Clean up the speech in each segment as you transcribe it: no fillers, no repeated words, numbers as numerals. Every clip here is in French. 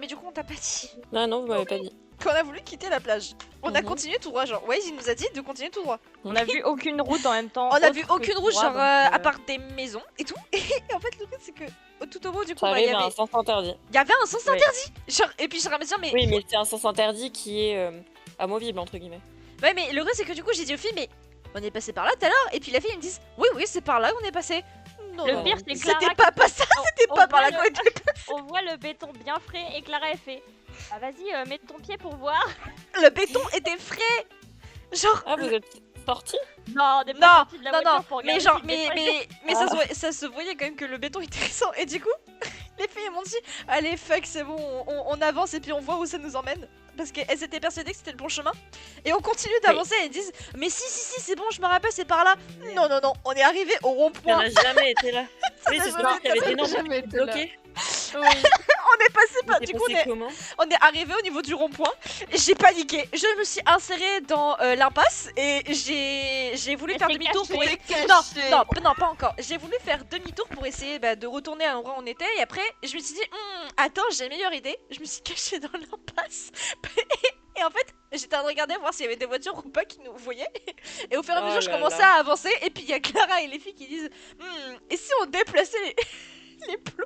mais du coup, on t'a pas dit. Non, non, vous m'avez pas dit. Quand on a voulu quitter la plage, on a Mhm. continué tout droit. Genre, Waze, il nous a dit de continuer tout droit. On a vu aucune route en même temps. On a autre vu que aucune route, droit, genre, donc, à part des maisons et tout. Et en fait, le truc, c'est que tout au bout, du coup, Ça bah, il arrive à un sens interdit. y avait un sens Ouais. interdit. Genre, et puis, je me dire, mais. Oui, mais c'est un sens interdit qui est amovible, entre guillemets. Ouais, mais le vrai, c'est que du coup, j'ai dit aux filles, mais on est passé par là tout à l'heure. Et puis, la fille, ils me disent, oui, oui, c'est par là qu'on est passé. Non, Le non, pire, non. c'est Clara C'était pas ça, c'était on pas par voit là qu'on était passé. On voit le béton bien frais et Clara elle fait ah vas-y mets ton pied pour voir. Le béton était frais. Genre. Ah, vous êtes sortis? Non, on est Non, pas sorti de la non, voiture non, pour mais regarder genre, si le béton est mais Ah. ça se voyait quand même que le béton était récent. Et du coup, les filles elles m'ont dit, allez fuck, c'est bon, on avance et puis on voit où ça nous emmène. Parce qu'elles étaient persuadées que c'était le bon chemin. Et on continue d'avancer et elles disent, mais si, c'est bon, je me rappelle, c'est par là. Non, non, non, on est arrivé au On rond-point. n'a jamais été là. Oui, n'a c'est jamais celui qui avait été d'énormes jamais trucs été là. bloqués. Oui. On est passé par, C'est du coup, passé comment? on est arrivé au niveau du rond-point. J'ai paniqué. Je me suis insérée dans l'impasse et j'ai voulu Elle faire s'est demi-tour pour. cachée. Non, pas encore. J'ai voulu faire demi-tour pour essayer de retourner à l'endroit où on était. Et après, je me suis dit, attends, j'ai une meilleure idée. Je me suis cachée dans l'impasse. Et en fait, j'étais en train de regarder voir s'il y avait des voitures ou pas qui nous voyaient. Et au fur et à mesure, Oh je là commençais là. à avancer. Et puis il y a Clara et les filles qui disent, et si on déplaçait les plots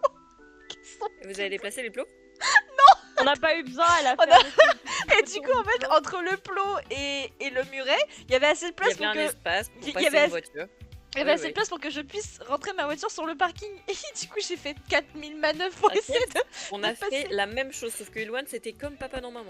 qui sont. Et vous avez déplacé les plots? On n'a pas eu besoin, elle a On fait a- un Et du coup, en fait, entre le plot et le muret, il y avait assez de Il y place avait pour un que. espace il pour y passer avait une assez- voiture. Il y avait Oui, assez oui. de place pour que je puisse rentrer ma voiture sur le parking. Et du coup, j'ai fait 4000 manœuvres pour T'inquiète. essayer de. On a passer. fait la même chose, sauf que Ilwan c'était comme papa dans maman.